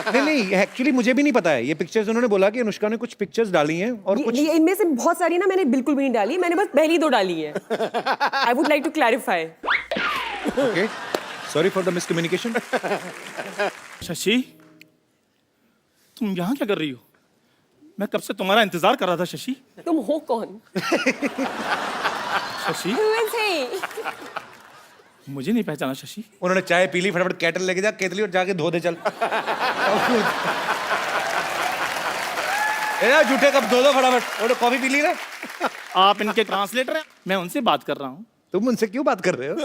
नहीं एक्चुअली मुझे भी नहीं पता है। ये पिक्चर्स उन्होंने बोला कि अनुष्का ने कुछ पिक्चर्स डाली हैं और कुछ इनमें से बहुत सारी ना मैंने बिल्कुल भी नहीं डाली, मैंने बस पहली 2 डाली है। I would like to clarify. Okay, sorry for the miscommunication. Shashi, तुम यहाँ क्या कर रही हो? मैं कब से तुम्हारा इंतजार कर रहा था शशि। तुम हो कौन? Shashi, Who is he? मुझे नहीं पहचाना शशि। उन्होंने चाय पी ली, फटाफट केटल लेके जा केतली और जाके धो दे चल। ए झूठे कब धो दो फटाफट, और कॉफी पी ली ना। आप इनके ट्रांसलेटर हैं, मैं उनसे बात कर रहा हूँ। तुम उनसे क्यों बात कर रहे हो?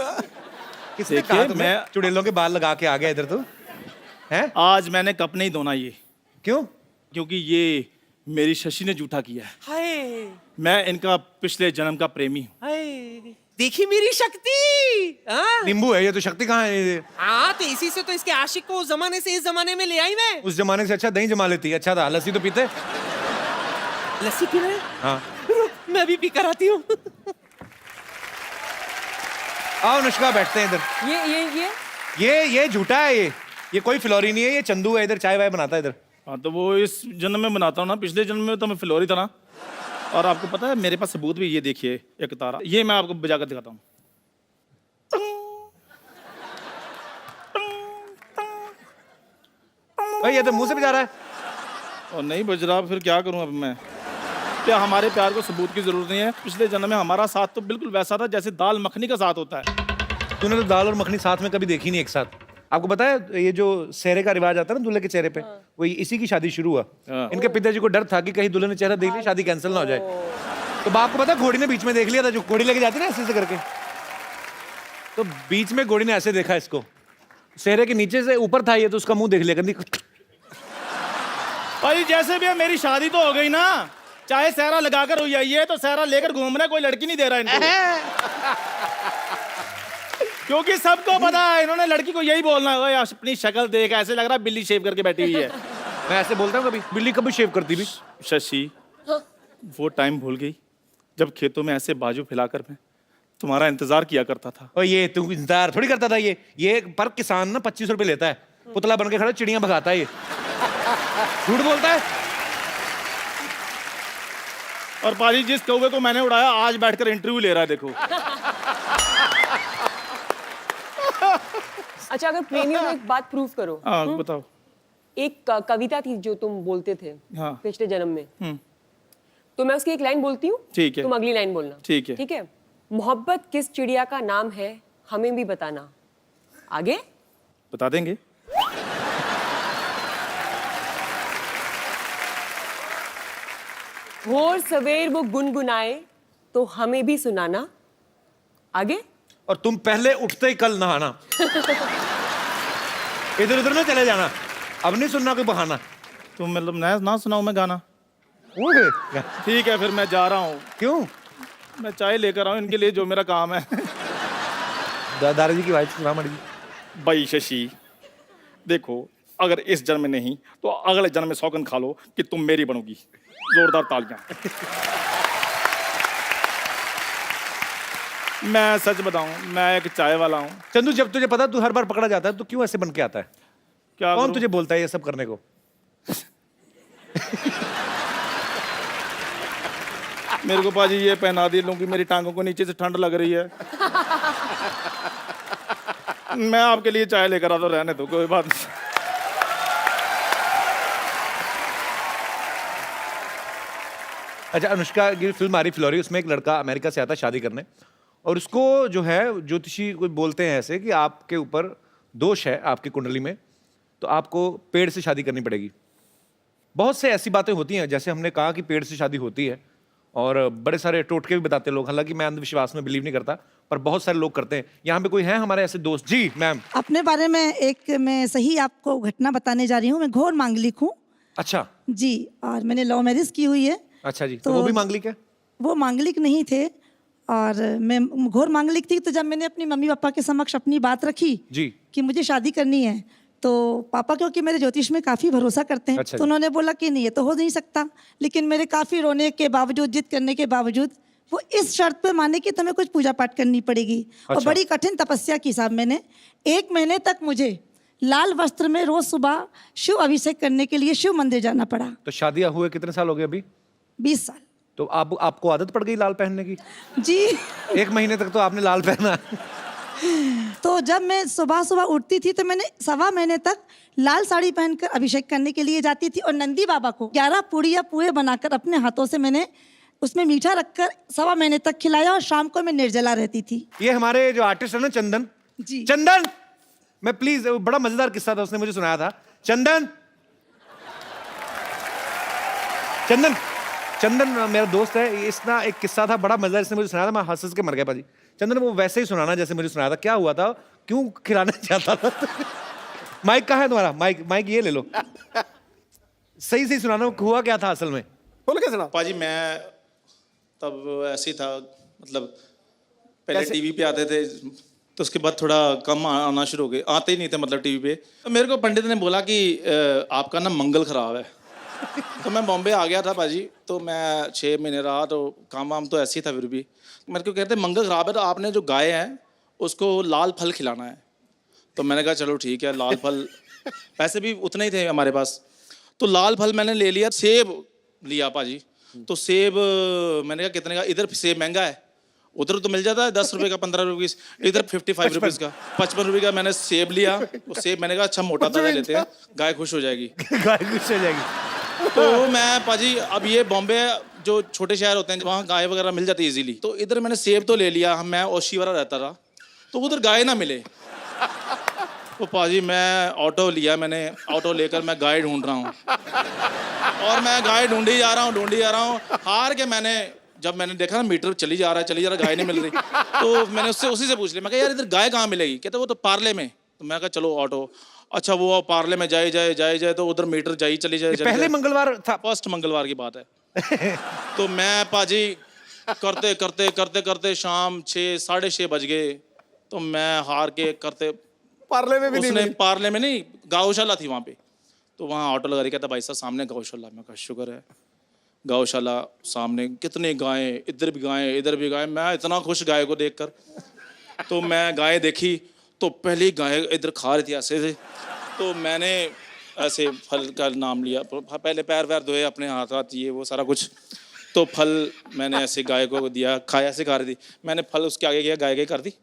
किसने देखिए, कहा तुम्हें मैं चुड़ैलों के बाल लगा के आ गया इधर? तो हैं? आज मैंने कप नहीं धोना ये, क्यों? क्योंकि ये मेरी शशि ने झूठा किया है। हाय मैं इनका पिछले जन्म का प्रेमी हूँ। हाय, देखी मेरी शक्ति। हाँ नींबू है ये तो, शक्ति कहाँ है ये? हाँ, तो इसी से तो इसके आशिक को उस जमाने से इस जमाने में ले आई मैं। उस जमाने से अच्छा दही जमा लेती है। अच्छा था, लस्सी तो पीते। लस्सी पी रहे? हाँ मैं भी पी कर आती हूँ। आओ अनुष्का, बैठते हैं इधर। ये झूठा है ये कोई फिलौरी नहीं है, ये चंदू है। इधर चाय वाय बनाता है इधर। हाँ, तो वो इस जन्म में बनाता हूँ ना, पिछले जन्म में तो मैं फिलौरी था ना। और आपको पता है मेरे पास सबूत भी, ये देखिए एक तारा, ये मैं आपको बजाकर दिखाता हूँ। भाई ये तो मुंह से बजा रहा है। और नहीं बज रहा, फिर क्या करूँ अब मैं? क्या हमारे प्यार को सबूत की जरूरत नहीं है? पिछले जन्म में हमारा साथ तो बिल्कुल वैसा था जैसे दाल मखनी का साथ होता है। तूने तो दाल और मखनी साथ में कभी देखी नहीं एक साथ। आपको पता है ये जो सेहरे का रिवाज आता है ना दूल्हे के चेहरे पे, वो इसी की शादी शुरू हुआ। इनके पिताजी को डर था कि कहीं दूल्हे ने चेहरा देख लिया, शादी कैंसिल ना हो जाए। तो बाप को पता है घोड़ी ने बीच में देख लिया था, जो घोड़ी लेके जाती है ना ऐसे करके। तो बीच में घोड़ी ने ऐसे देखा इसको, सेहरे के नीचे से ऊपर था ये, तो उसका मुंह देख लिया गंदी। भाई जैसे भी है, मेरी शादी तो हो गई ना। चाहे सहरा लगाकर हो जाइए, तो सहरा लेकर घूमना कोई लड़की नहीं दे रहा इनको। क्योंकि सबको पता है इन्होंने लड़की को यही बोलना है, ओए अपनी शक्ल देख, ऐसे लग रहा है बिल्ली शेव करके बैठी हुई है। मैं ऐसे बोलता हूँ कभी, बिल्ली कभी शेव करती भी? शशि, वो टाइम भूल गई जब खेतों में ऐसे बाजू फैलाकर मैं तुम्हारा इंतजार किया करता था। और ये तू इंतजार थोड़ी करता था। ये पर किसान ना 25 रुपए लेता है, पुतला बन के खड़ा चिड़ियां भगाता है ये। झूठ बोलता है। और पाजी जिस कौवे को मैंने उड़ाया आज बैठकर इंटरव्यू ले रहा है, देखो। अच्छा, अगर प्रेमियों में एक बात प्रूव करो। हाँ बताओ। एक कविता थी जो तुम बोलते थे हाँ। पिछले जन्म में। तो मैं उसकी एक लाइन बोलती हूँ, ठीक है। तुम अगली लाइन बोलना। ठीक है। ठीक है। मोहब्बत किस चिड़िया का नाम है, हमें भी बताना। आगे बता देंगे। भोर सवेर वो गुनगुनाए तो हमें भी सुनाना। आगे और तुम पहले उठते ही कल नहाना। इधर उधर ना चले जाना, अब नहीं सुनना कोई बहाना। तुम मतलब ना सुनाऊं मैं गाना? ओके ठीक है, फिर मैं जा रहा हूँ। क्यों? मैं चाय लेकर आऊँ इनके लिए, जो मेरा काम है। दादाजी की वाइफ सुना मर्जी। भाई शशि, देखो अगर इस जन्म में नहीं तो अगले जन्म में सौगंध खा लो कि तुम मेरी बनोगी। जोरदार तालियां। मैं सच बताऊं, मैं एक चाय वाला हूं। चंदू, जब तुझे पता तू हर बार पकड़ा जाता है तो क्यों ऐसे बन के आता है? क्या कौन करूं? तुझे बोलता है ये सब करने को? मेरे को पाजी ये पहना दी लूंगी, मेरी टांगों को नीचे से ठंड लग रही है। मैं आपके लिए चाय लेकर आता, रहने दो, कोई बात नहीं। अच्छा, अनुष्का की फिल्म आ रही फिलौरी, उसमें एक लड़का अमेरिका से आता है शादी करने, और उसको जो है ज्योतिषी कोई बोलते हैं ऐसे कि आपके ऊपर दोष है आपकी कुंडली में, तो आपको पेड़ से शादी करनी पड़ेगी। बहुत से ऐसी बातें होती हैं, जैसे हमने कहा कि पेड़ से शादी होती है, और बड़े सारे टोटके भी बताते हैं लोग। हालांकि मैं अंधविश्वास में बिलीव नहीं करता, पर बहुत सारे लोग करते हैं। यहाँ पे कोई है हमारे ऐसे दोस्त? जी मैम। अपने बारे में एक मैं सही आपको घटना बताने जा रही हूँ। मैं घोर मांगलिक हूँ अच्छा जी, और मैंने लव मैरिज की हुई है। अच्छा जी, तो वो भी मांगलिक है? वो मांगलिक नहीं थे, और मैं घोर मांगलिक थी। तो जब मैंने अपनी मम्मी पापा के समक्ष अपनी बात रखी जी कि मुझे शादी करनी है, तो पापा क्योंकि मेरे ज्योतिष में काफ़ी भरोसा करते हैं, अच्छा तो जी। उन्होंने बोला कि नहीं ये तो हो नहीं सकता। लेकिन मेरे काफ़ी रोने के बावजूद, जिद करने के बावजूद, वो इस शर्त पे माने कि तुम्हें कुछ पूजा पाठ करनी पड़ेगी। और अच्छा। बड़ी कठिन तपस्या की साहब मैंने। 1 महीने तक मुझे लाल वस्त्र में रोज सुबह शिव अभिषेक करने के लिए शिव मंदिर जाना पड़ा। तो शादियां हुए कितने साल हो गए अभी? 20 साल। तो आपको आदत पड़ गई लाल पहनने की? जी। 1 महीने तक तो आपने लाल पहना। तो जब मैं सुबह सुबह उठती थी तो मैंने 1.25 महीने तक लाल साड़ी पहनकर अभिषेक करने के लिए जाती थी। और नंदी बाबा को 11 पूड़िया पुए बनाकर अपने हाथों से मैंने उसमें मीठा रखकर 1.25 महीने तक खिलाया। और शाम को मैं निर्जला रहती थी। ये हमारे जो आर्टिस्ट है ना चंदन जी। चंदन, मैं प्लीज, बड़ा मजेदार किस्सा था, उसने मुझे सुनाया था। चंदन चंदन चंदन मेरा दोस्त है, इसना एक किस्सा था बड़ा मजेदार, इसने मुझे सुनाया था, मैं हंस हंस के मर गया पाजी। चंदन वो वैसे ही सुनाना जैसे मुझे सुनाया था। क्या हुआ था, क्यों खिलाने जाता था? माइक कहाँ है तुम्हारा? माइक ये ले लो, सही सही सुनाना, हुआ क्या था असल में? बोल के सुना। पाजी मैं तब ऐसे ही था, मतलब पहले टीवी पे आते थे, तो उसके बाद थोड़ा कम आना शुरू हो गए, आते ही नहीं थे मतलब टीवी पे। तो मेरे को पंडित ने बोला कि आपका ना मंगल खराब है। तो मैं बॉम्बे आ गया था पाजी, तो मैं 6 महीने रहा, तो काम वाम तो ऐसे ही था। फिर भी मेरे को कहते मंगल खराब है, तो आपने जो गाय है उसको लाल फल खिलाना है। तो मैंने कहा चलो ठीक है, लाल फल, पैसे भी उतने ही थे हमारे पास, तो लाल फल मैंने ले लिया। सेब लिया पाजी, तो सेब मैंने कहा कितने का, इधर सेब महंगा है, उधर तो मिल जाता है 10 रुपए का, 15 रुपए का, इधर 55 रुपीज़ का, 55 रुपए का मैंने सेब लिया। वो सेब मैंने कहा अच्छा मोटा ताजा लेते हैं, गाय खुश हो जाएगी। गाय खुश हो जाएगी। तो मैं पाजी, अब ये बॉम्बे जो छोटे शहर होते हैं वहाँ गाय वगैरह मिल जाती है इजीली, तो इधर मैंने सेब तो ले लिया। मैं ओशीवारा रहता था, तो उधर गाय ना मिले, तो पाजी मैं ऑटो लिया, मैंने ऑटो लेकर मैं गाय ढूंढ रहा हूँ, और मैं गाय ढूंढी जा रहा हूँ। हार के जब मैंने देखा ना मीटर चली जा रहा है, गाय नहीं मिल रही, तो मैंने उसी से पूछ लिया, मैं कहा यार इधर गाय कहाँ मिलेगी? कहते वो तो पार्ले में। तो मैं कहा चलो ऑटो, अच्छा वो पार्ले में जाए तो उधर मीटर चली जाए। पहले मंगलवार था, फर्स्ट मंगलवार की बात है। तो मैं पाजी करते शाम 6 साढ़े 6 बज गए, तो मैं हार के करते, पार्ले में भी नहीं उसने मिली। पार्ले में नहीं, गौशाला थी वहाँ पे, तो वहाँ ऑटो लगा रही, कहता भाई साहब सामने गौशाला। मैं कहा शुक्र है, गौशाला सामने, कितने गायें, इधर भी गायें इधर भी गायें। मैं इतना खुश गाय को देखकर, तो मैं गाय देखी, तो पहली गाय इधर खा रही थी ऐसे से, तो मैंने ऐसे फल का नाम लिया, पहले पैर वैर धोए अपने हाथ ये वो सारा कुछ, तो फल मैंने ऐसे गाय को दिया, खाया, ऐसे खा रही थी, मैंने फल उसके आगे किया, गाय कर दी।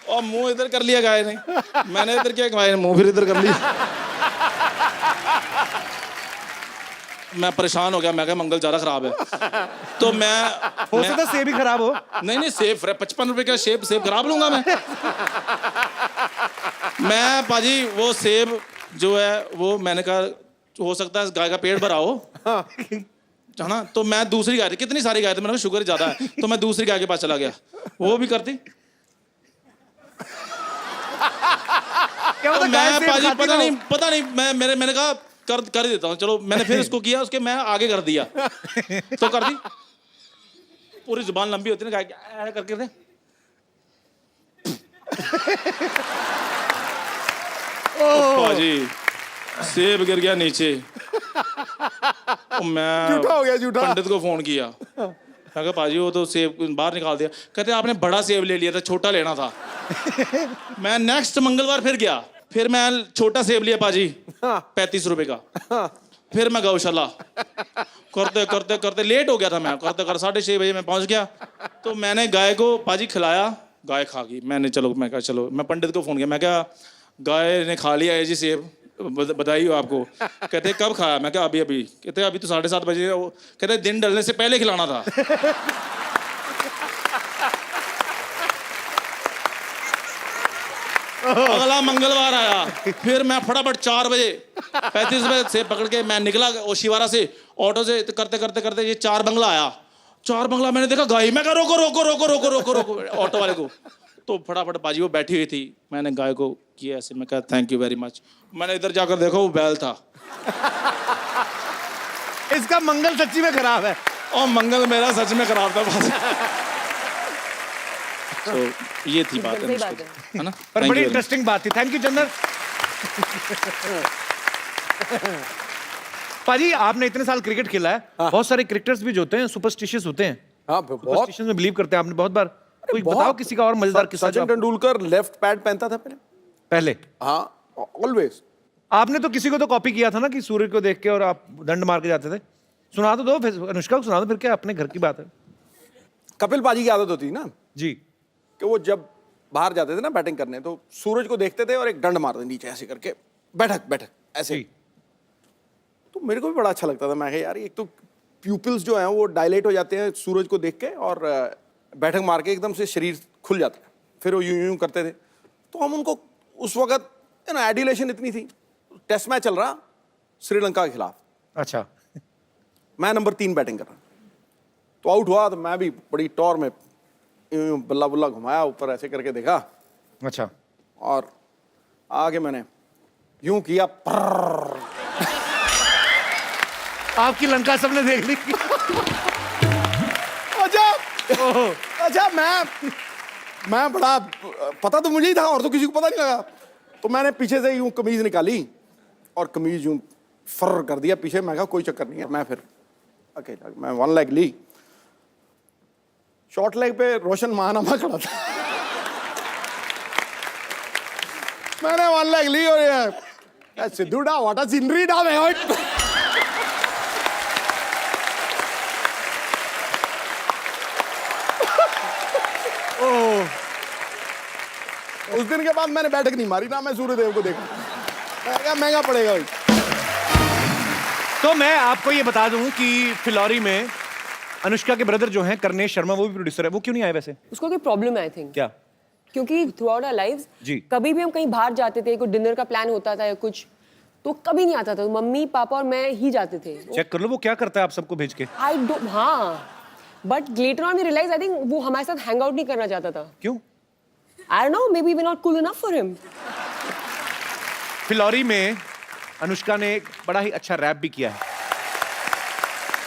और मुंह इधर कर लिया गाय ने, मैंने इधर किया, गाय ने मुंह फिर इधर कर लिया। मैं परेशान हो गया, मैं कहा मंगल ज़्यादा खराब है। तो हो सकता है सेब ही खराब हो। नहीं सेब 55 रुपए का सेब खराब लूंगा मैं पाजी वो सेब जो है वो मैंने कहा हो सकता है गाय का पेट भरा हो, है ना। तो मैं दूसरी गाय थी, कितनी सारी गाय थी, मैंने कहा शुगर ज्यादा है, तो मैं दूसरी गाय के पास चला गया, वो भी करती। तो मैं पाजी पता नहीं मैंने कहा कर देता हूँ, चलो मैंने फिर इसको किया, उसके मैं आगे कर दिया, तो कर दी। पूरी जुबान लंबी होती है ना गाय की, करके दे। पाजी सेब गिर गया नीचे। मैं झूठा हो गया, झूठा। पंडित को फोन किया, मैं कहा पाजी वो तो सेब बाहर निकाल दिया। कहते आपने बड़ा सेब ले लिया था, छोटा लेना था। मैं नेक्स्ट मंगलवार फिर गया, फिर मैं छोटा सेब लिया पाजी 35 रुपए का। फिर मैं गौशाला करते लेट हो गया था, मैं करते 6:30 बजे मैं पहुंच गया। तो मैंने गाय को पाजी खिलाया, गाय खा गई। मैं कहा चलो, मैं पंडित को फोन किया, मैं क्या गाय ने खा लिया है जी सेब, बधाई हो आपको। कहते कब खाया? मैं क्या अभी। कहते अभी तो 7:30 बजे। कहते दिन ढलने से पहले खिलाना था। अगला मंगलवार आया, फिर मैं फटाफट 4 बजे 35 रुपए से पकड़ के मैं निकला ओशीवारा से, ऑटो से करते ये 4 बंगला आया। 4 बंगला मैंने देखा गाय, मैं कहा रोको ऑटो वाले को। तो फटाफट बाजी वो बैठी हुई थी, मैंने गाय को किया ऐसे, मैं कहा थैंक यू वेरी मच। मैंने इधर जाकर देखा वो बैल था। इसका मंगल सच्ची में खराब है। और मंगल मेरा सच में खराब था बस। तो ये थी बात सही बात है ना। पर Thank बड़ी you very much. इंटरेस्टिंग बात थी। थैंक यू चंदन। पाजी आपने इतने साल क्रिकेट खेला है, बहुत सारे क्रिकेटर्स भी जो होते हैं सुपरस्टिशियस होते हैं, हाँ बहुत। सुपरस्टिशन में बिलीव करते हैं। आपने बहुत बार कोई बहुत। बताओ किसी का और मजेदार किस्सा जो सचिन आप- तेंदुलकर लेफ्ट पैड पहनता था पहले। पहले हाँ ऑलवेज। आपने तो किसी को तो कॉपी किया था ना कि सूर्य को देख के और आप दंड मार के जाते थे। सुना तो दो फिर, अनुष्का को सुना दो फिर, क्या अपने घर की बात है। कपिल पाजी की आदत होती थी ना जी कि वो जब बाहर जाते थे ना बैटिंग करने तो सूरज को देखते थे और एक डंड मारते नीचे ऐसे करके, बैठक बैठक ऐसे। जी। तो मेरे को भी बड़ा अच्छा लगता था। मैं कहा यार एक तो प्यूपिल्स जो हैं वो डायलेट हो जाते हैं सूरज को देख के, और बैठक मार के एकदम से शरीर खुल जाता है, फिर वो यूं यूं करते थे। तो हम उनको उस वक्त एडिलेशन इतनी थी। टेस्ट मैच चल रहा श्रीलंका के खिलाफ, अच्छा मैं नंबर 3 बैटिंग कर रहा, तो आउट हुआ तो मैं भी बड़ी टॉर में यूं यूं बल्ला बुल्ला घुमाया, ऊपर ऐसे करके देखा अच्छा। और आगे मैंने यूं किया, पर्र। आपकी लंका सबने देख ली। अच्छा मैं बड़ा, पता तो मुझे ही था और तो किसी को पता नहीं लगा। तो मैंने पीछे से यूं कमीज निकाली और कमीज यूं फर कर दिया पीछे। मैं कहा कोई चक्कर नहीं है। मैं फिर अकेला मैं 1 लेग ली, शॉर्ट लेग पे रोशन महानामा खड़ा था। मैंने 1 लेग ली और ये सिद्धू डा वाटा सीनरी डा मैं उस दिन के बाद मैंने बैठक नहीं मारी ना, मैं सूर्यदेव को देखा। मैं क्या महंगा पड़ेगा भाई। तो मैं आपको ये बता दूं कि फिलौरी में अनुष्का के ब्रदर जो हैं करनेश शर्मा, वो भी प्रोड्यूसर है। वो क्यों नहीं आए वैसे? उसको कोई प्रॉब्लम है आई थिंक, क्या? क्योंकि थ्रू आउट आवर लाइव्स जी। कभी भी हम कहीं बाहर जाते थे, कोई डिनर का प्लान होता था या कुछ, तो कभी नहीं आता था। मम्मी पापा और मैं ही जाते थे। चेक कर लो वो क्या करता है आप सबको भेज के। आई डोंट, हाँ, but later on we realise I think वो हमारे साथ हैंग आउट नहीं करना चाहता था। क्यों? I don't know, maybe we not cool enough for him. Phillauri में अनुष्का ने एक बड़ा ही अच्छा रैप भी किया है।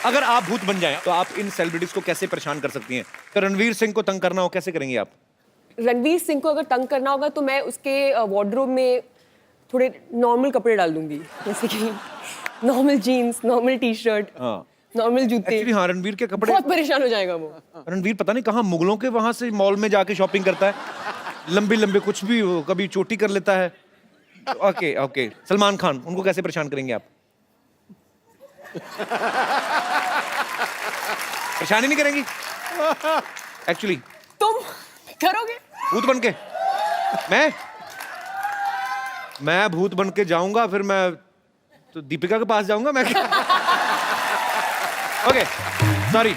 अगर आप भूत बन जाएं तो आप इन सेलिब्रिटीज को कैसे परेशान कर सकती हैं? तो रणवीर सिंह को तंग करना हो कैसे करेंगी आप? रणवीर सिंह को अगर तंग करना होगा तो मैं उसके वार्डरोब में थोड़े नॉर्मल कपड़े डाल दूंगी, जैसे कि normal jeans, normal T shirt, हाँ। नॉर्मल जूते। एक्चुअली हाँ, रणवीर के कपड़े, बहुत परेशान हो जाएगा वो। रणवीर पता नहीं कहाँ मुगलों के वहां से मॉल में जाके शॉपिंग करता है, लंबे लंबे कुछ भी, कभी चोटी कर लेता है। ओके ओके, सलमान खान, उनको कैसे परेशान करेंगे आप? परेशानी नहीं करेंगी एक्चुअली? तुम करोगे? भूत बन के? मैं भूत बन के जाऊंगा, फिर मैं तो दीपिका के पास जाऊंगा मैं। Okay sorry.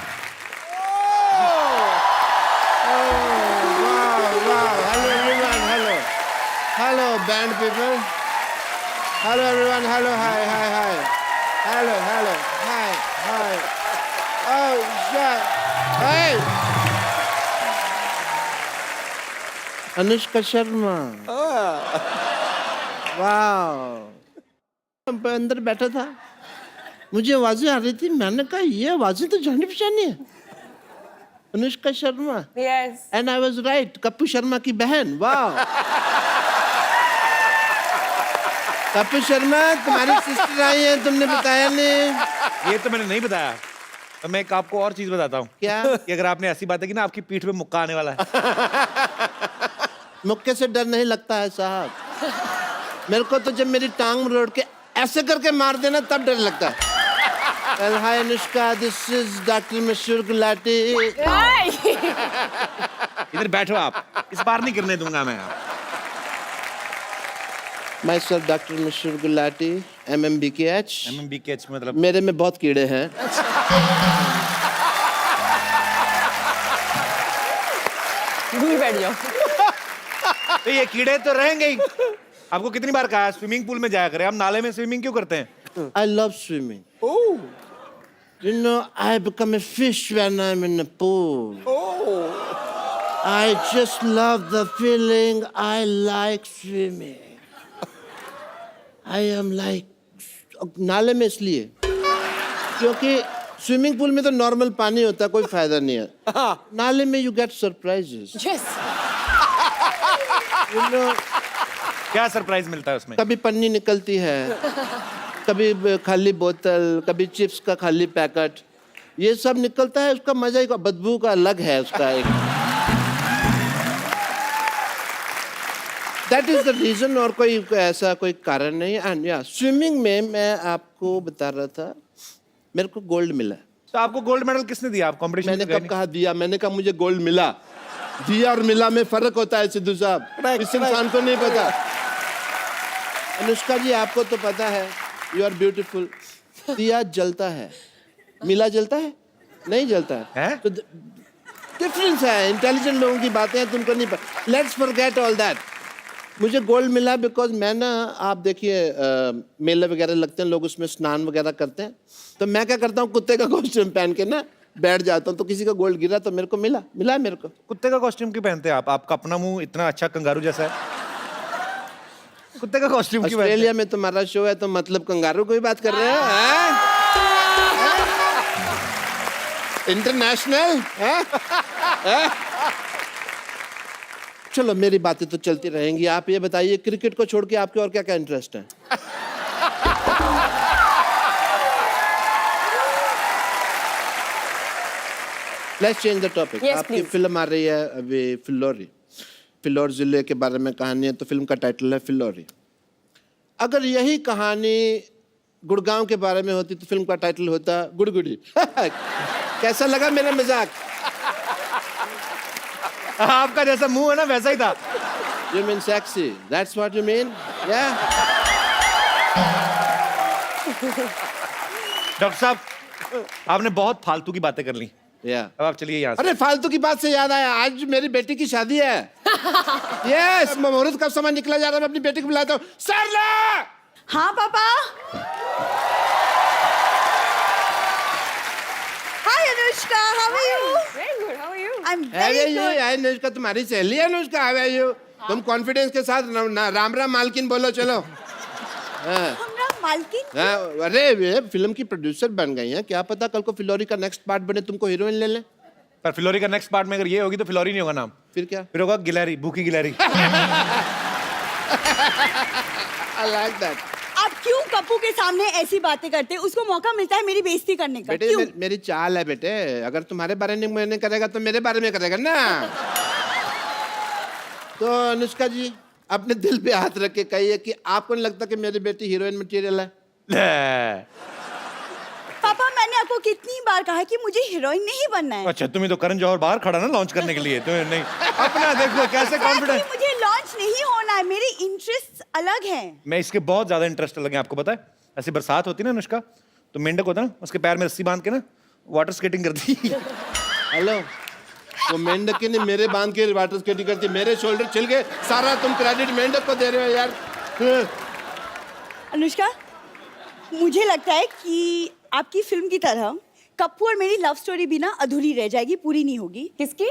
Hello, band people. Hello, everyone. Hello, hi, hi, hi. Hello, hello, hi, hi. Oh, shit. Hey! Anushka Sharma. वाह। अंदर बैठा था, मुझे आवाजें आ रही थी। मैंने कहा ये आवाजें तो जानी पहचानी है, Anushka Sharma. Yes. And I was right, Kappu Sharma की बहन। वाह। कपिल शर्मा तुम्हारी सिस्टर आई है, तुमने बताया नहीं। ये तो मैंने नहीं बताया। तो मैं एक आपको और चीज बताता हूँ। क्या? कि अगर आपने ऐसी बात है कि ना आपकी पीठ पे मुक्का आने वाला है। मुक्के से डर नहीं लगता है साहब। मेरे को तो जब मेरी टांग रोड़ के ऐसे करके मार देना तब डर लगता है। Well, hi Anushka, this is doctor मशहूर गुलाटी। इधर बैठो आप, इस बार नहीं करने दूंगा मैं। Myself डॉक्टर मशहूर गुलाटी, MMBKH। MMBKH मतलब? मेरे में बहुत कीड़े हैं। दूर बैठ जाओ। तो ये कीड़े तो रहेंगे ही। आपको कितनी बार कहा स्विमिंग पूल में जाया करें, हम नाले में स्विमिंग क्यों करते हैं? I love swimming. Oh. You know, I become a fish when I'm in the pool. Oh. I just love the feeling. I like swimming. I am like नाले में इसलिए क्योंकि स्विमिंग पूल में तो नॉर्मल पानी होता है, कोई फायदा नहीं है। नाले में you get surprises. Yes you know, क्या सरप्राइज मिलता है उसमें? कभी पन्नी निकलती है, कभी खाली बोतल, कभी चिप्स का खाली पैकेट, ये सब निकलता है। उसका मजा एक बदबू का अलग है उसका एक। दैट इज द रीजन, और कोई ऐसा कोई कारण नहीं। एंड या स्विमिंग में मैं आपको बता रहा था, मेरे को गोल्ड मिला। तो आपको गोल्ड मेडल किसने दिया? आप कंपटीशन मैंने कब कहा दिया? मैंने कहा मुझे गोल्ड मिला। दिया और मिला में फर्क होता है सिद्धू साहब, इस इंसान को नहीं पता। अनुष्का जी आपको तो पता है, यू आर ब्यूटीफुल। दिया जलता है, मिला जलता है? नहीं जलता है। तो डिफरेंस है, इंटेलिजेंट लोगों की बातें हैं, तुमको नहीं पता। Let's forget all that. मुझे गोल्ड मिला बिकॉज मैं ना, आप देखिए मेले वगैरह लगते हैं, लोग उसमें स्नान वगैरह करते हैं, तो मैं क्या करता हूँ, कुत्ते का कॉस्ट्यूम पहन के ना बैठ जाता हूँ, तो किसी का गोल्ड गिरा तो मेरे को मिला है मेरे को। कुत्ते का कॉस्ट्यूम क्यों पहनते हैं आप? आपका अपना मुंह इतना अच्छा कंगारू जैसा है, कुत्ते का कॉस्ट्यूम क्यों? ऑस्ट्रेलिया में तुम्हारा शो है तो मतलब कंगारू को ही बात कर रहे हो? इंटरनेशनल? चलो मेरी बातें तो चलती रहेंगी। आप ये बताइए, क्रिकेट को छोड़ के आपके और क्या क्या इंटरेस्ट है? Let's change the topic. Yes, आपकी please. फिल्म आ रही है अभी, फिल्लौरी। फिल्लौर जिले के बारे में कहानी है, तो फिल्म का टाइटल है फिल्लौरी। अगर यही कहानी गुड़गांव के बारे में होती तो फिल्म का टाइटल होता गुड़गुड़ी। कैसा लगा मेरा मजाक? आपका जैसा मुंह है ना वैसा ही था। You mean sexy? That's what you mean? Yeah. Doctor साहब, आपने बहुत फालतू की बातें कर ली। Yeah. अब आप चलिए यहाँ से। अरे फालतू की बात से याद आया, आज मेरी बेटी की शादी है। यस, मुहूर्त का समय निकला जा रहा है, मैं अपनी बेटी को बुलाता हूँ। सरला! हाँ पापा। Hi Anushka, how are you? Very good, how are you? I am How very are you? Good. Anushka तुम्हारी सहेली है अनुष्का, how are you? तुम कॉन्फिडेंस के साथ राम राम मालकिन बोलो, चलो। हाँ। हमरा मालकिन। हाँ, अरे ये फिल्म की प्रोड्यूसर बन गई हैं, क्या पता कल को फिल्लौरी का नेक्स्ट पार्ट बने, तुमको हीरोइन ले लें। पर फिलौरी का नेक्स्ट पार्ट में अगर ये होगी तो फिलौरी नहीं होगा नाम, फिर क्या? फिर होगा गिलहरी, भूखी गिलहरी। I like that. आप क्यों कप्पू के सामने ऐसी बातें करते हैं? उसको मौका मिलता है मेरी बेइज्जती करने का। बेटे क्यों? मेरी चाल है बेटे, अगर तुम्हारे बारे में मैंने करेगा तो मेरे बारे में करेगा ना। तो अनुष्का जी अपने दिल पे हाथ रख के कहिए कि आपको नहीं लगता कि मेरी बेटी हीरोइन मटेरियल है? पापा मैंने आपको कितनी बार कहा है कि मुझे हीरोइन नहीं बनना है। अच्छा, तुम्हें तो करण जौहर बाहर खड़ा ना लॉन्च करने के लिए, तुम्हें नहीं। अपना देखो कैसे कॉन्फिडेंस। मुझे लॉन्च नहीं होना है, मेरे इंटरेस्ट अलग हैं। मैं इसके बहुत ज्यादा इंटरेस्ट लगे, आपको पता है। ऐसी बरसात होती ना अनुष्का, तो मेंढक होता ना, उसके पैर में रस्सी बांध के ना वाटर स्केटिंग करती। हेलो, वो मेंढक ने मेरे बांध के वाटर स्केटिंग करती, मेरे शोल्डर छिल गए, सारा तुम क्रेडिट मेंढक को दे रहे हो यार। अनुष्का, मुझे लगता है कि आपकी फिल्म की तरह कप्पू और मेरी लव स्टोरी भी ना अधूरी रह जाएगी, पूरी नहीं होगी। किसकी?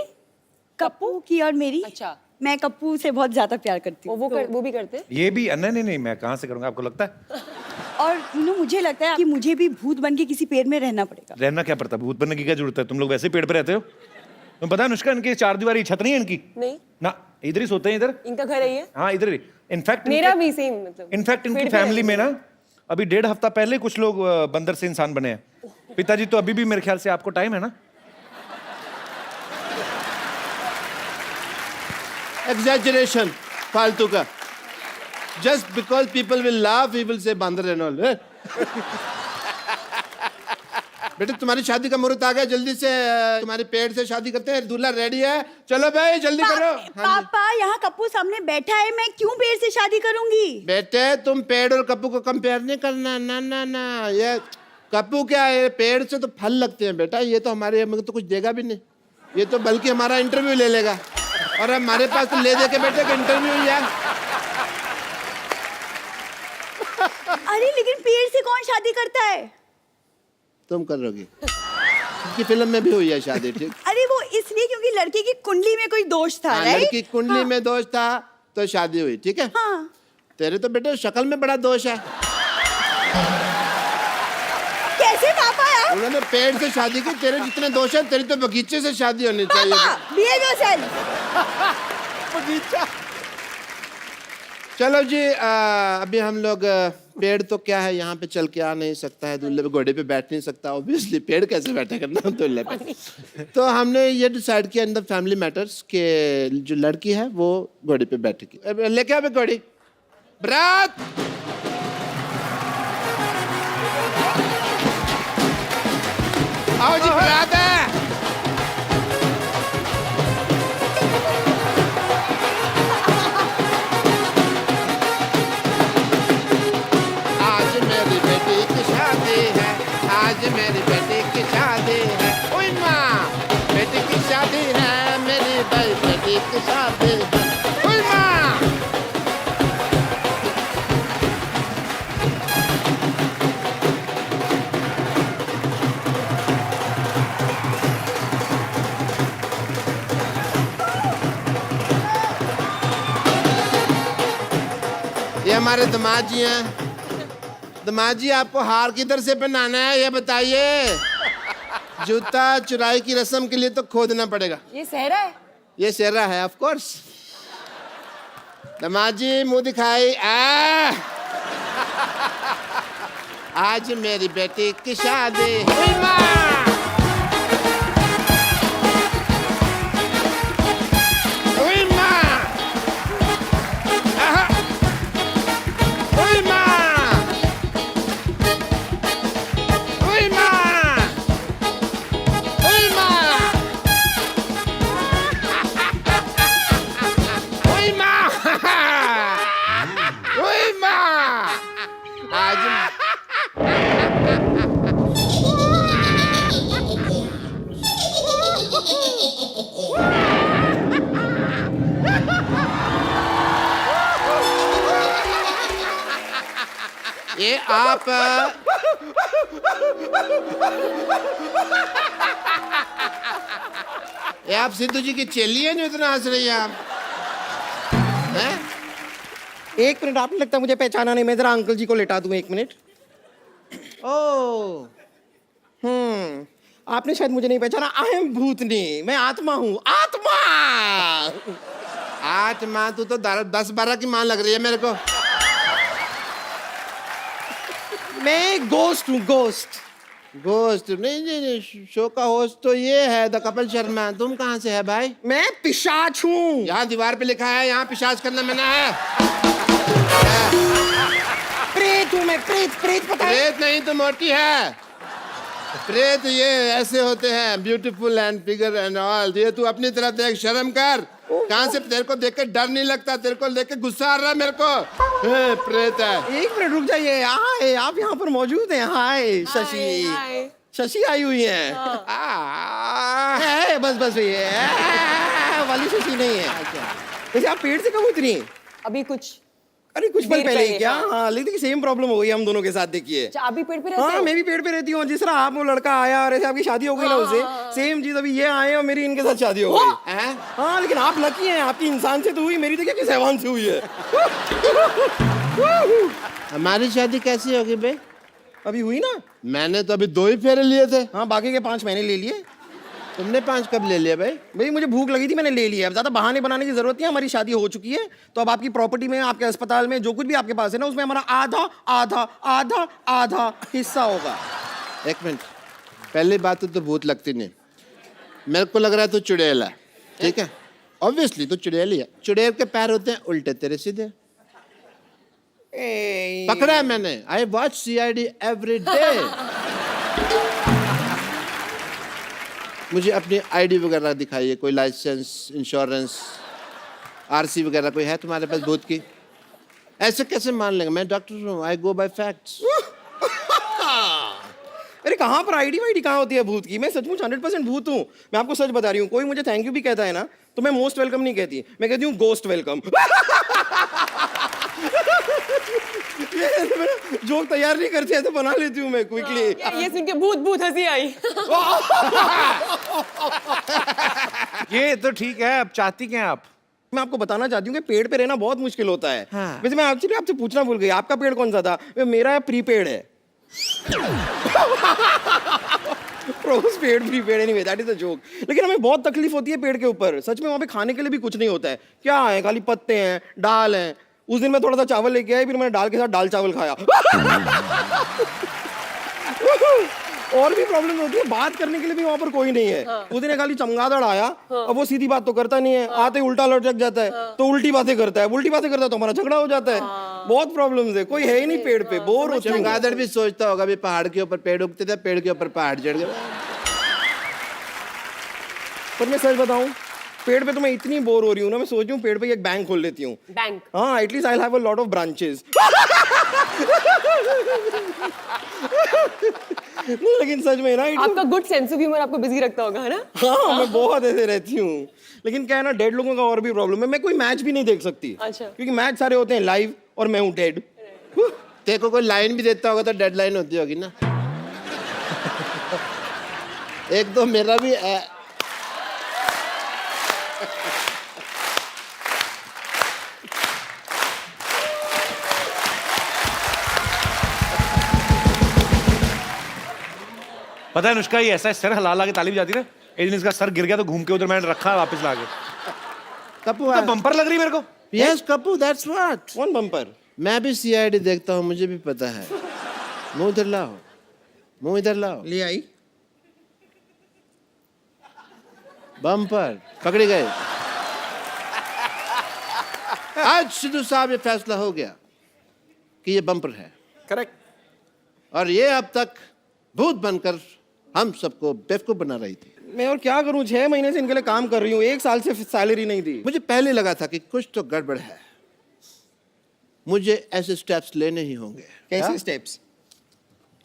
कप्पू की और मेरी। अच्छा। मैं कप्पू से बहुत ज्यादा प्यार करती हूँ। वो भी करते हैं? ये भी नहीं, मैं कहाँ से करूंगा, आपको लगता है? और मुझे लगता है कि मुझे भी भूत बन के किसी पेड़ में रहना पड़ेगा। रहना क्या पड़ता, भूत बनने की क्या जरूरत है? तुम लोग वैसे ही पेड़ पे रहते हो। तुम्हें पता है अनुष्का, इनकी 4 दीवारी छत नहीं है इनकी नहीं, ना, इधर ही सोते हैं इधर। इनका घर है ये? हाँ इधर ही। इनफैक्ट मेरा भी सेम, मतलब इनफैक्ट इनकी पेड़ पे फैमिली में रहते ना अभी 1.5 हफ्ता पहले कुछ लोग बंदर से इंसान बने हैं। पिताजी तो अभी भी मेरे ख्याल से, आपको टाइम है ना? एग्जैजरेशन फालतू का। Just because people will laugh he will say बांदर एंड ऑल। बेटे तुम्हारी शादी का मुहूर्त आ गया, जल्दी से तुम्हारे पेड़ से शादी करते हैं, दूल्हा रेडी है, चलो भाई जल्दी करो। हाँ जी। पापा यहाँ कप्पू सामने बैठा है, मैं क्यों पेड़ से शादी करूंगी? बेटे तुम पेड़ और कप्पू को कंपेयर नहीं करना, ना ना ना। ये कप्पू क्या है, पेड़ से तो फल लगते हैं बेटा, ये तो हमारे हमें तो कुछ देगा भी नहीं, ये तो बल्कि हमारा इंटरव्यू ले लेगा, और हमारे पास तो ले दे के बेटे का इंटरव्यू ही है। अरे लेकिन पेड़ से कौन शादी करता है? तुम करोगी, की फिल्म में भी हुई है शादी, ठीक? अरे वो इसलिए क्योंकि लड़के की कुंडली में कोई दोष था, हाँ, राइट? लड़की कुंडली में दोष था तो शादी हुई, ठीक है? हाँ। तेरे तो बेटे शक्ल में बड़ा दोष है। कैसे पापा यार? उन्होंने पेड़ से शादी की, तेरे जितने दोष हैं तेरी तो बगीचे से शादी होनी चाहिए थी। behave yourself. चलो जी, अभी हम लोग पेड़ तो क्या है, यहाँ पे चल के आ नहीं सकता है, दूल्हे पे घोड़े पे बैठ नहीं सकता, ऑब्वियसली पेड़ कैसे बैठे करना दूल्हे पे। तो हमने ये डिसाइड किया इन द फैमिली मैटर्स कि जो लड़की है वो घोड़े पे बैठेगी। लेके आओ घोड़ी, बरात। आओ जी, बरात है। आज मेरी बेटी की शादी है, आज मेरी बेटी की शादी है। ओए माँ, बेटी की शादी है, मेरी भाई बेटी की शादी है। ओए माँ। ये हमारे दामाद जी हैं। दामाद जी, आपको हार किधर से पहनाना है ये बताइए। जूता चुराई की रस्म के लिए तो खोदना पड़ेगा। ये सहरा है। ये सेहरा है, ऑफ कोर्स। दामाद जी, मुंह दिखाई। आज मेरी बेटी की शादी है। आज ये आप ये आप सिद्धू जी की चेली हैं जो इतना हंस रही हैं आप? हैं? एक मिनट, आपने लगता है मुझे पहचाना नहीं। मैं जरा अंकल जी को लेटा दूं, एक मिनट। ओ, आपने शायद मुझे नहीं पहचाना। आई एम भूतनी, मैं आत्मा हूँ। आत्मा। आत्मा, तू तो 10-12 की मां लग रही है मेरे को। मैं गोस्ट हूँ, गोस्ट। गोस्ट नहीं, नहीं नहीं, शो का होस्ट तो ये है द कपिल शर्मा। तुम कहाँ से है भाई? मैं पिशाच हूँ। यहाँ दीवार पे लिखा है यहाँ पिशाच करना मना है। प्रेत हूँ मैं, प्रेत। प्रेत पता है? प्रेत नहीं तो मोटी है। प्रेत ये ऐसे होते हैं, beautiful and figure and all. ये तू अपनी तरफ देख, शर्म कर। कहाँ से तेरे को देख के डर नहीं लगता? तेरे को देख के गुस्सा आ रहा है मेरे को। प्रेत है। एक मिनट रुक जाइए। हाय, आप यहाँ पर मौजूद हैं? हाय शशि। हाय। शशि आई हुई है। बस बस ये वाली शशि नहीं है। वैसे आप पेड़ से कब उतरी? अभी कुछ अरे कुछ पल देर पहले पहले, क्या? हाँ। हाँ, लेकिन सेम प्रॉब्लम हो गई हम दोनों के साथ, देखिए। अच्छा, आप भी पेड़ पे रहते हाँ, हो? मैं भी पेड़ पे रहती हूँ। जिस तरह आप वो लड़का आया और ऐसे आपकी शादी हो गई ना उसे, सेम चीज अभी ये आए और मेरी इनके साथ शादी हो गई। हाँ, लेकिन आप लकी हैं, आपकी इंसान से तो हुई, मेरी तो क्या किस हैवान से हुई है। हमारी शादी कैसी होगी भाई? अभी हुई ना। मैंने तो अभी 2 ही फेरे लिए थे। हाँ, बाकी के 5 मैंने ले लिए। तुमने 5 कब ले लिया भाई? भाई मुझे भूख लगी थी, मैंने ले लिया। अब ज्यादा बहाने बनाने की जरूरत नहीं है, हमारी शादी हो चुकी है। तो अब आपकी प्रॉपर्टी में, आपके अस्पताल में जो कुछ भी आपके पास है ना, उसमें हमारा आधा आधा आधा आधा हिस्सा होगा। एक मिनट, पहली बात तो भूत लगती नहीं। मेरे को लग रहा है तू चुड़ैल है, ठीक है? ऑब्वियसली तू चुड़ैल ही है। चुड़ैल के पैर होते हैं उल्टे, तेरे सीधे। पकड़ा है मैंने। I watch CID every day. मुझे अपनी ID वगैरह दिखाइए, कोई लाइसेंस, इंश्योरेंस, RC वगैरह कोई है तुम्हारे पास भूत की? ऐसे कैसे मान लेंगे? मैं डॉक्टर हूँ, आई गो बाय फैक्ट्स। अरे कहाँ पर ID वाईडी कहाँ होती है भूत की? मैं सचमुच 100% भूत हूँ। मैं आपको सच बता रही हूँ। कोई मुझे थैंक यू भी कहता है ना, तो मैं मोस्ट वेलकम नहीं कहती, मैं कहती हूँ गोस्ट वेलकम। जोक तैयार नहीं करते हैं तो बना लेती हूँ मैं क्विकली। ये सुन के भूत भूत हंसी आई। ये तो ठीक है, अब चाहती क्या हैं आप? मैं आपको बताना चाहती हूँ कि पेड़ पे रहना बहुत मुश्किल होता है। हाँ। वैसे मैं एक्चुअली आपसे पूछना भूल गई, आपका पेड़ कौन सा था? मेरा प्रीपेड है। रोज पेड़ फ्री पेड़ anyway that is a joke. लेकिन हमें बहुत तकलीफ होती है पेड़ के ऊपर, सच में वहाँ पे खाने के लिए भी कुछ नहीं होता है। क्या है, खाली पत्ते हैं, दाल है। उस दिन मैं थोड़ा सा चावल लेके आया, फिर मैंने दाल के साथ दाल चावल खाया। और भी प्रॉब्लम होती है, बात करने के लिए भी वहाँ पर कोई नहीं है। उस दिन खाली चमगादड़ आया, अब वो सीधी बात तो करता नहीं है, आते ही उल्टा लटक जाता है, तो उल्टी बातें करता है, उल्टी बातें करता है तो हमारा झगड़ा हो जाता है। बहुत प्रॉब्लम्स है, कोई है ही नहीं पेड़ पे, बोर होते हैं। चमगादड़ भी सोचता होगा भी पहाड़ के ऊपर पेड़ उगते थे, पेड़ के ऊपर पहाड़ चढ़ गए। पर मैं सच बताऊं, पेड़ पे तो मैं इतनी बोर हो रही हूँ ना, मैं सोच रही हूँ पेड़ पे एक बैंक खोल लेती हूँ। बैंक? हाँ, at least I have a lot of branches. नहीं, लेकिन सच में ना आपका गुड सेंस ऑफ ह्यूमर आपको बिजी रखता होगा, है ना? हाँ, मैं बहुत ऐसे रहती हूँ। लेकिन क्या है ना, डेड लोगों का और भी प्रॉब्लम है, मैं कोई मैच भी नहीं देख सकती। अच्छा। क्योंकि मैच सारे होते हैं लाइव और मैं हूँ डेड। तेरे को कोई लाइन भी देता होगा तो डेडलाइन होती होगी ना। एक तो मेरा भी पता है अनुष्का, ये ऐसा है, सर हिला के ताली बजाती ना, एक दिन इसका सर गिर गया तो घूम के उधर मैंने रखा वापस ला के। कपूर तो बम्पर लग रही मेरे को। Yes Kapoor, that's what. कौन बम्पर? मैं भी सीआईडी देखता हूँ, मुझे भी पता है। मुंह इधर लाओ, मुंह इधर लाओ। ले आई। बम्पर पकड़े गए। आज सिद्धू साहब ये फैसला हो गया कि ये बम्पर है, करेक्ट। और ये अब तक भूत बनकर हम सबको बेवकूफ बना रही थी। मैं और क्या करूं, 6 महीने से इनके लिए काम कर रही हूँ, 1 साल से सैलरी नहीं दी। मुझे पहले लगा था कि कुछ तो गड़बड़ है, मुझे ऐसे स्टेप्स लेने ही होंगे। कैसे स्टेप्स?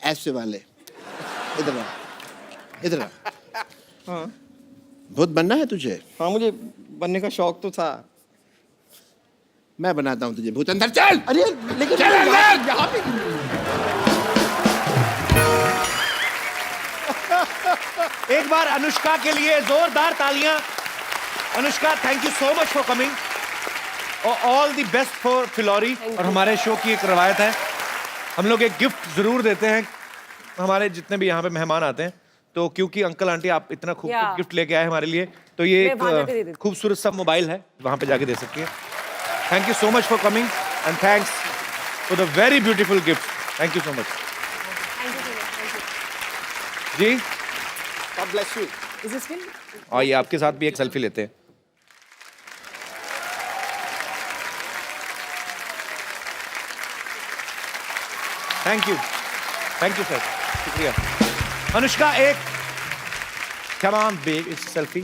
ऐसे वाले। इधर आ, इधर आ। हाँ भूत बनना है तुझे? हाँ, मुझे बनने का शौक तो था। मैं बनाता हूँ तुझे भूत। अंदर चल। अरे लेकिन चल अंदर। यहाँ पे एक बार अनुष्का के लिए जोरदार तालियां। Anushka, thank you so much for coming और all the best for Phillauri. और हमारे शो की एक रवायत है, हम लोग एक गिफ्ट जरूर देते हैं हमारे जितने भी यहाँ पे मेहमान आते हैं। तो क्योंकि अंकल आंटी आप इतना खूबसूरत गिफ्ट लेके आए हमारे लिए, तो ये मैं वहाँ जाके दे एक देती खूबसूरत सा मोबाइल है, वहाँ पे जाके दे सकती है। Thank you so much for coming and thanks for the very beautiful gift. Thank you so much ji. God bless you. Is this film? और ये आपके साथ भी एक सेल्फी लेते हैं। थैंक यू सर, शुक्रिया। अनुष्का, एक come on babe, it's selfie.